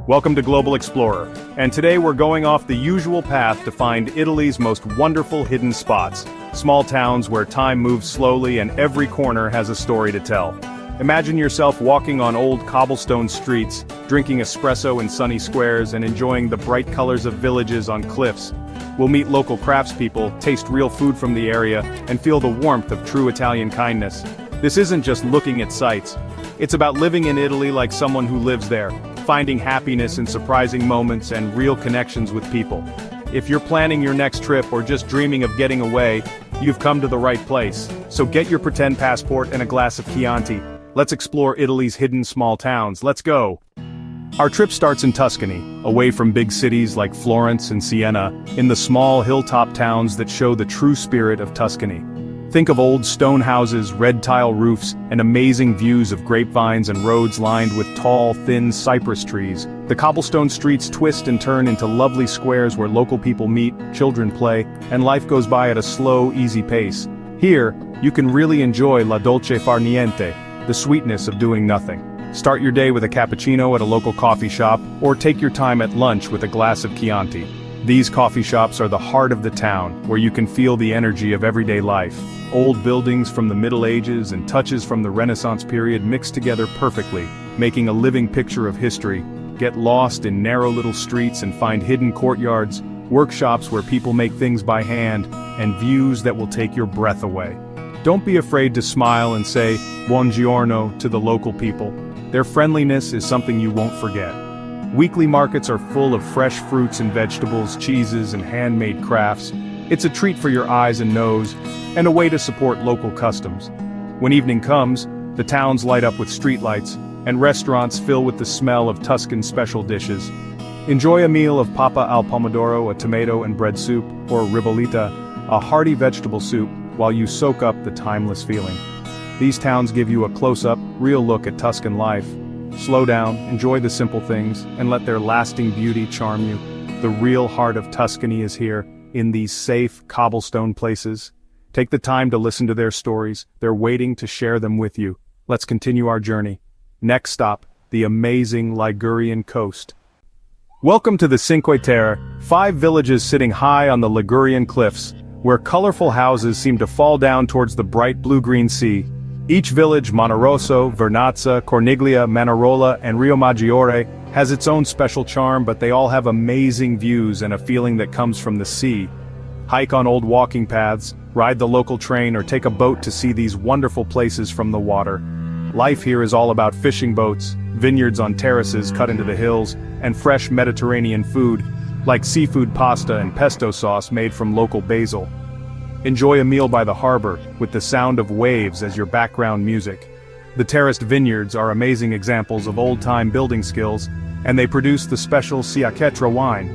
Welcome to Global Explorer, and today we're going off the usual path to find Italy's most wonderful hidden spots, small towns where time moves slowly and every corner has a story to tell. Imagine yourself walking on old cobblestone streets, drinking espresso in sunny squares and enjoying the bright colors of villages on cliffs. We'll meet local craftspeople, taste real food from the area, and feel the warmth of true Italian kindness. This isn't just looking at sights. It's about living in Italy like someone who lives there, finding happiness in surprising moments and real connections with people. If you're planning your next trip or just dreaming of getting away, you've come to the right place. So get your pretend passport and a glass of Chianti. Let's explore Italy's hidden small towns. Let's go! Our trip starts in Tuscany, away from big cities like Florence and Siena, in the small hilltop towns that show the true spirit of Tuscany. Think of old stone houses, red tile roofs, and amazing views of grapevines and roads lined with tall, thin cypress trees. The cobblestone streets twist and turn into lovely squares where local people meet, children play, and life goes by at a slow, easy pace. Here, you can really enjoy la dolce far niente, the sweetness of doing nothing. Start your day with a cappuccino at a local coffee shop, or take your time at lunch with a glass of Chianti. These coffee shops are the heart of the town, where you can feel the energy of everyday life. Old buildings from the Middle Ages and touches from the Renaissance period mix together perfectly, making a living picture of history. Get lost in narrow little streets and find hidden courtyards, workshops where people make things by hand, and views that will take your breath away. Don't be afraid to smile and say, "Buongiorno" to the local people. Their friendliness is something you won't forget. Weekly markets are full of fresh fruits and vegetables, cheeses, and handmade crafts. It's a treat for your eyes and nose, and a way to support local customs. When evening comes, the towns light up with streetlights, and restaurants fill with the smell of Tuscan special dishes. Enjoy a meal of papa al pomodoro, a tomato and bread soup, or ribollita, a hearty vegetable soup, while you soak up the timeless feeling. These towns give you a close-up, real look at Tuscan life. Slow down, enjoy the simple things, and let their lasting beauty charm you. The real heart of Tuscany is here, in these safe, cobblestone places. Take the time to listen to their stories, they're waiting to share them with you. Let's continue our journey. Next stop, the amazing Lagorian Coast. Welcome to the Cinque Terre, 5 villages sitting high on the Lagorian cliffs, where colorful houses seem to fall down towards the bright blue-green sea. Each village, Monterosso, Vernazza, Corniglia, Manarola, and Riomaggiore, has its own special charm, but they all have amazing views and a feeling that comes from the sea. Hike on old walking paths, ride the local train, or take a boat to see these wonderful places from the water. Life here is all about fishing boats, vineyards on terraces cut into the hills, and fresh Mediterranean food, like seafood pasta and pesto sauce made from local basil. Enjoy a meal by the harbor, with the sound of waves as your background music. The terraced vineyards are amazing examples of old-time building skills, and they produce the special Cinque Terre wine.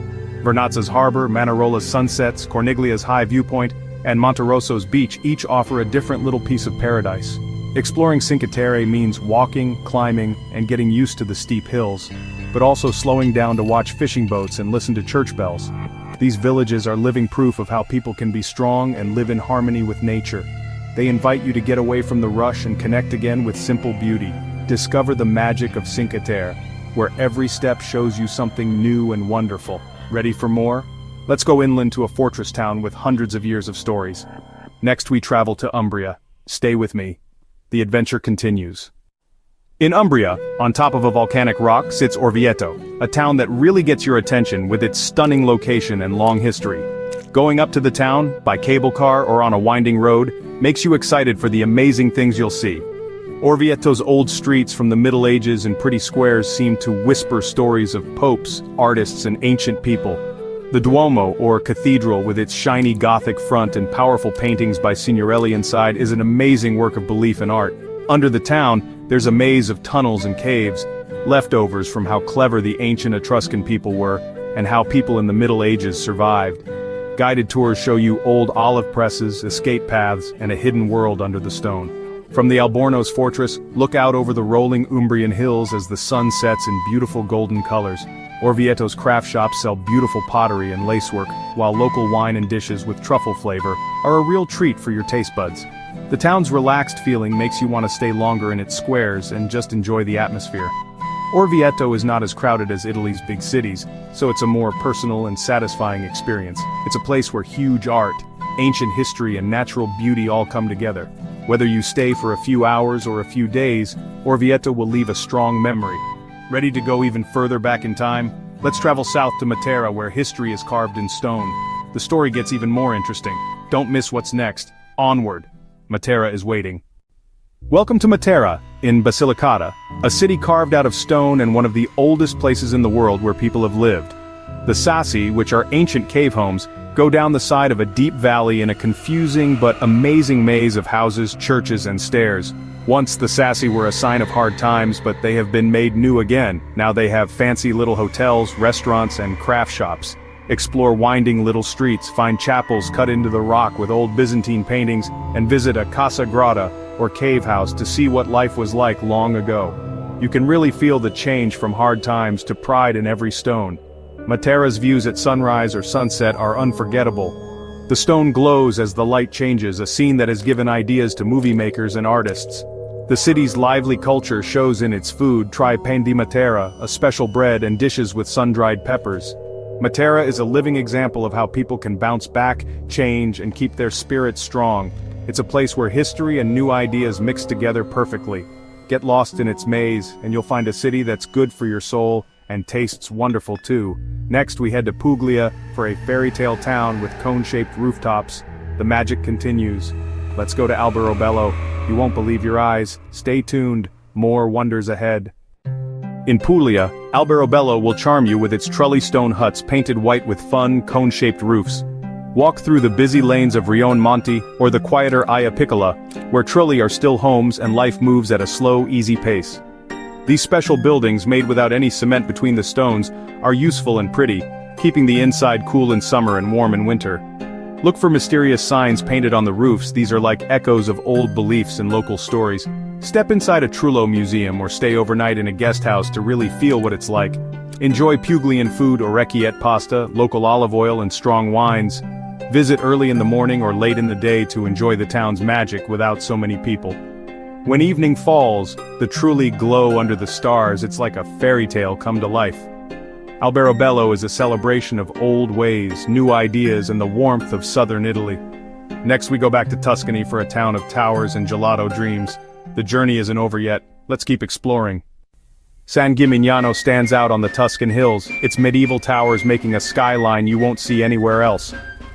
Vernazza's harbor, Manarola's sunsets, Corniglia's high viewpoint, and Monterosso's beach each offer a different little piece of paradise. Exploring Cinque Terre means walking, climbing, and getting used to the steep hills, but also slowing down to watch fishing boats and listen to church bells. These villages are living proof of how people can be strong and live in harmony with nature. They invite you to get away from the rush and connect again with simple beauty. Discover the magic of Cinque Terre, where every step shows you something new and wonderful. Ready for more? Let's go inland to a fortress town with hundreds of years of stories. Next we travel to Umbria. Stay with me. The adventure continues. In Umbria, on top of a volcanic rock sits Orvieto, a town that really gets your attention with its stunning location and long history. Going up to the town, by cable car or on a winding road, makes you excited for the amazing things you'll see. Orvieto's old streets from the Middle Ages and pretty squares seem to whisper stories of popes, artists, and ancient people. The Duomo, or cathedral, with its shiny Gothic front and powerful paintings by Signorelli inside, is an amazing work of belief and art. Under the town, there's a maze of tunnels and caves, leftovers from how clever the ancient Etruscan people were, and how people in the Middle Ages survived. Guided tours show you old olive presses, escape paths, and a hidden world under the stone. From the Alborno's fortress, look out over the rolling Umbrian hills as the sun sets in beautiful golden colors. Orvieto's craft shops sell beautiful pottery and lacework, while local wine and dishes with truffle flavor are a real treat for your taste buds. The town's relaxed feeling makes you want to stay longer in its squares and just enjoy the atmosphere. Orvieto is not as crowded as Italy's big cities, so it's a more personal and satisfying experience. It's a place where huge art, ancient history and natural beauty all come together. Whether you stay for a few hours or a few days, Orvieto will leave a strong memory. Ready to go even further back in time? Let's travel south to Matera, where history is carved in stone. The story gets even more interesting. Don't miss what's next. Onward. Matera is waiting. Welcome to Matera, in Basilicata, a city carved out of stone and one of the oldest places in the world where people have lived. The Sassi, which are ancient cave homes, go down the side of a deep valley in a confusing but amazing maze of houses, churches and stairs. Once the Sassi were a sign of hard times, but they have been made new again. Now they have fancy little hotels, restaurants and craft shops. Explore winding little streets, find chapels cut into the rock with old Byzantine paintings, and visit a casa grata, or cave house, to see what life was like long ago. You can really feel the change from hard times to pride in every stone. Matera's views at sunrise or sunset are unforgettable. The stone glows as the light changes, a scene that has given ideas to movie makers and artists. The city's lively culture shows in its food. Try pan di Matera, a special bread and dishes with sun-dried peppers. Matera is a living example of how people can bounce back, change, and keep their spirits strong. It's a place where history and new ideas mix together perfectly. Get lost in its maze, and you'll find a city that's good for your soul, and tastes wonderful too. Next we head to Puglia, for a fairy tale town with cone-shaped rooftops. The magic continues. Let's go to Albero. You won't believe your eyes. Stay tuned, more wonders ahead. In Puglia, Albero will charm you with its trully stone huts painted white with fun, cone-shaped roofs. Walk through the busy lanes of Rione Monte, or the quieter Aya Piccola, where trulli are still homes and life moves at a slow, easy pace. These special buildings, made without any cement between the stones, are useful and pretty, keeping the inside cool in summer and warm in winter. Look for mysterious signs painted on the roofs. These are like echoes of old beliefs and local stories. Step inside a Trullo museum or stay overnight in a guest house to really feel what it's like. Enjoy Puglian food, orecchiette pasta, local olive oil and strong wines. Visit early in the morning or late in the day to enjoy the town's magic without so many people. When evening falls, the trulli glow under the stars. It's like a fairy tale come to life. Albero is a celebration of old ways, new ideas and the warmth of southern Italy. Next we go back to Tuscany for a town of towers and gelato dreams. The journey isn't over yet. Let's keep exploring. San Gimignano stands out on the Tuscan hills, its medieval towers making a skyline you won't see anywhere else.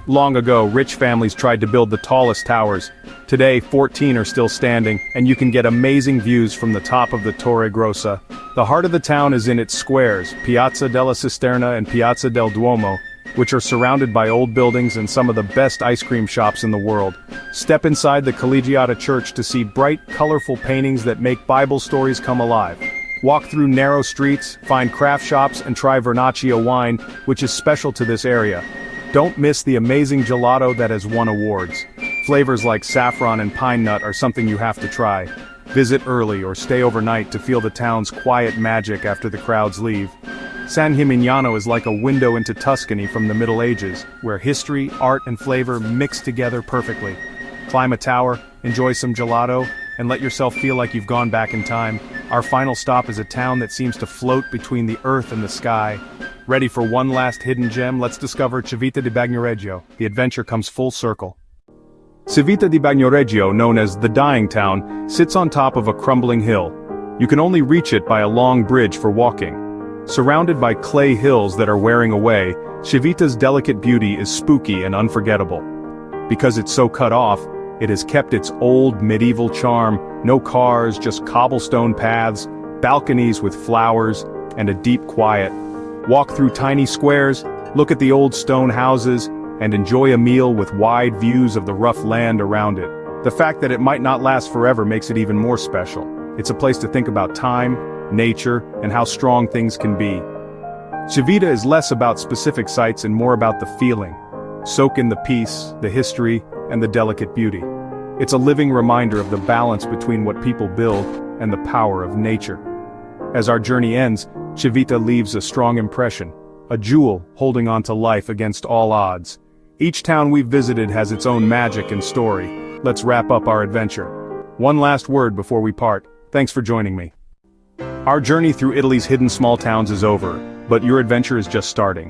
Long ago, rich families tried to build the tallest towers. Today, 14 are still standing, and you can get amazing views from the top of the Torre Grossa. The heart of the town is in its squares, Piazza della Cisterna and Piazza del Duomo, which are surrounded by old buildings and some of the best ice cream shops in the world. Step inside the Collegiata Church to see bright, colorful paintings that make Bible stories come alive. Walk through narrow streets, find craft shops, and try Vernaccia wine, which is special to this area. Don't miss the amazing gelato that has won awards. Flavors like saffron and pine nut are something you have to try. Visit early or stay overnight to feel the town's quiet magic after the crowds leave. San Gimignano is like a window into Tuscany from the Middle Ages, where history, art and flavor mix together perfectly. Climb a tower, enjoy some gelato, and let yourself feel like you've gone back in time. Our final stop is a town that seems to float between the earth and the sky. Ready for one last hidden gem? Let's discover Cvita di Bagnoregio. The adventure comes full circle. Cvita di Bagnoregio, known as the Dying Town, sits on top of a crumbling hill. You can only reach it by a long bridge for walking. Surrounded by clay hills that are wearing away, Cvita's delicate beauty is spooky and unforgettable. Because it's so cut off, it has kept its old medieval charm. No cars, just cobblestone paths, balconies with flowers, and a deep quiet. Walk through tiny squares, look at the old stone houses, and enjoy a meal with wide views of the rough land around it. The fact that it might not last forever makes it even more special. It's a place to think about time, nature, and how strong things can be. Cvita is less about specific sights and more about the feeling. Soak in the peace, the history, and the delicate beauty. It's a living reminder of the balance between what people build and the power of nature. As our journey ends, Cvita leaves a strong impression, a jewel holding on to life against all odds. Each town we've visited has its own magic and story. Let's wrap up our adventure. One last word before we part. Thanks for joining me. Our journey through Italy's hidden small towns is over, but your adventure is just starting.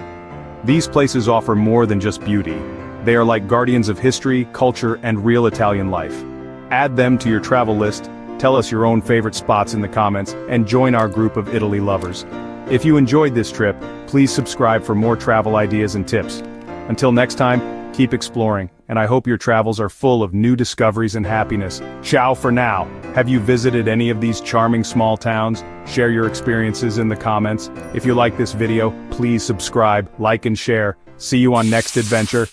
These places offer more than just beauty. They are like guardians of history, culture, and real Italian life. Add them to your travel list, tell us your own favorite spots in the comments, and join our group of Italy lovers. If you enjoyed this trip, please subscribe for more travel ideas and tips. Until next time, keep exploring, and I hope your travels are full of new discoveries and happiness. Ciao for now. Have you visited any of these charming small towns? Share your experiences in the comments. If you like this video, please subscribe, like and share. See you on next adventure.